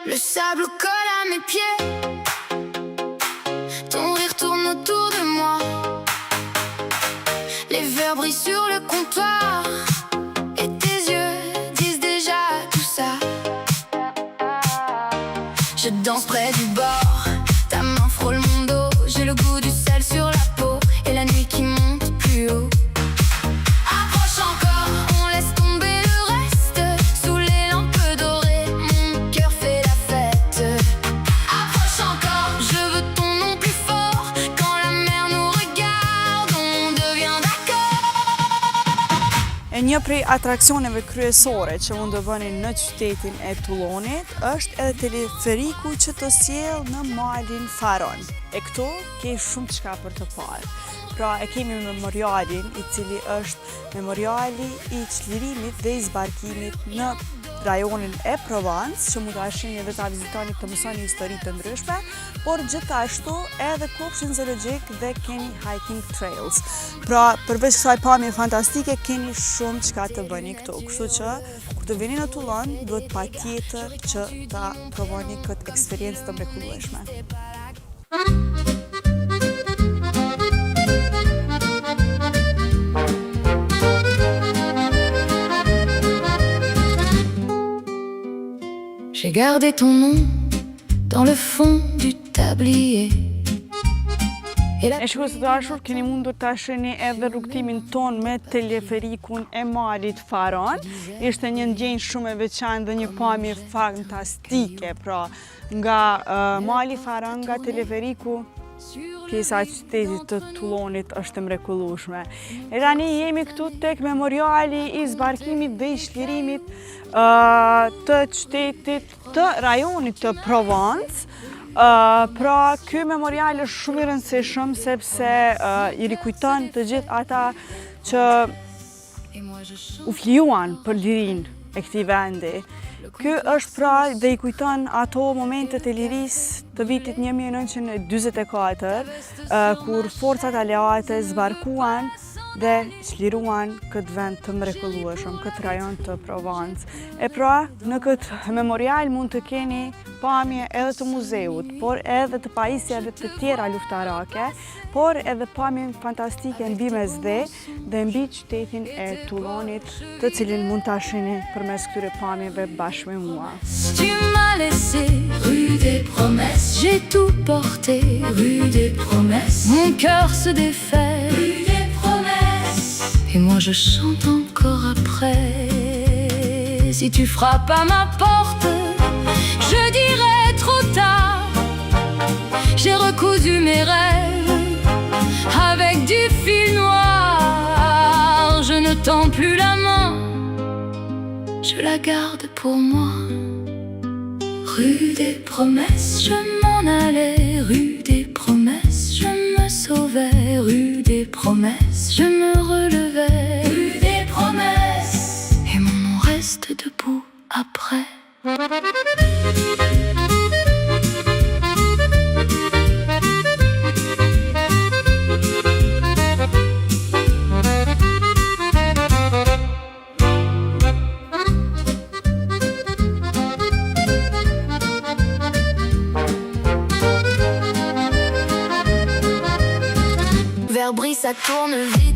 Le sable colle à mes pieds. Ton rire tourne autour de moi. Les verres brillent sur le comptoir. Et tes yeux disent déjà tout ça. Je danse près du bord. Ta main frôle mon dos. J'ai le goût du sel sur la peau. Et la nuit qui monte plus haut. Approche encore, on laisse tomber le reste. Sous les lampes dorées, mon cœur fait la fête. Approche encore, je veux ton nom plus fort. Quand la mer nous regarde, on devient d'accord. E një prej atraksioneve kryesore që mund të bëni në qytetin e Tullonit është edhe teleferiku që të sjell në malin Faron. E këtu ke shumë çka për të parë. Pra e kemi memorialin i cili është memoriali i çlirimit dhe i zbarkimit në rajonin e Provence, që mund ta shihni dhe ta vizitoni të mësoni histori të ndryshme, por gjithashtu edhe kopshtin zoologjik dhe keni hiking trails. Pra përveç kësaj pamje fantastike keni shumë çka të bëni këtu. Kështu që kur të vini në Tullon, duhet patjetër që ta provoni këtë eksperiencë të mrekullueshme. J'ai gardé ton nom dans le fond du tablier. E shikues të dashur, keni mundur ta shihni edhe rrugtimin ton me teleferikun e malit Faron. Ishte një ndjenjë shumë e veçantë dhe një pamje fantastike, pra nga mali Faron, nga teleferiku, pjesa e qytetit të Tullonit është e mrekullueshme. E tani jemi këtu tek memoriali i zbarkimit dhe i çlirimit të qytetit të rajonit të Provence. Pra ky memorial është shumë i rëndësishëm sepse i rikujton të gjithë ata që u flijuan për lirinë e këtij vendi. Ky është pra dhe i kujton ato momentet e lirisë të vitit 1944, kur forcat aleate zbarkuan dhe çliruan këtë vend të mrekullueshëm, këtë rajon të Provence. E pra, në këtë memorial mund të keni pamje edhe të muzeut, por edhe të pajisjeve të tjera luftarake, por edhe pamje fantastike mbi Mesdhe dhe mbi qytetin e Tullonit, të cilin mund ta shihni përmes këtyre pamjeve bashkë me mua. Tu m'as laissé rue des promesses. J'ai tout porté rue des promesses. Mon cœur se défait rue des promesses. Et moi je chante encore après. Si tu frappes à ma porte, je dirai trop tard. J'ai recousu mes rêves avec du fil noir. Je ne tends plus la main, je la garde pour moi. Rue des promesses, je m'en allais. Rue des promesses, je me sauvais. Rue des promesses, je me relevais. Rue des promesses, et mon nom reste debout après. Verre brille, ça tourne vite.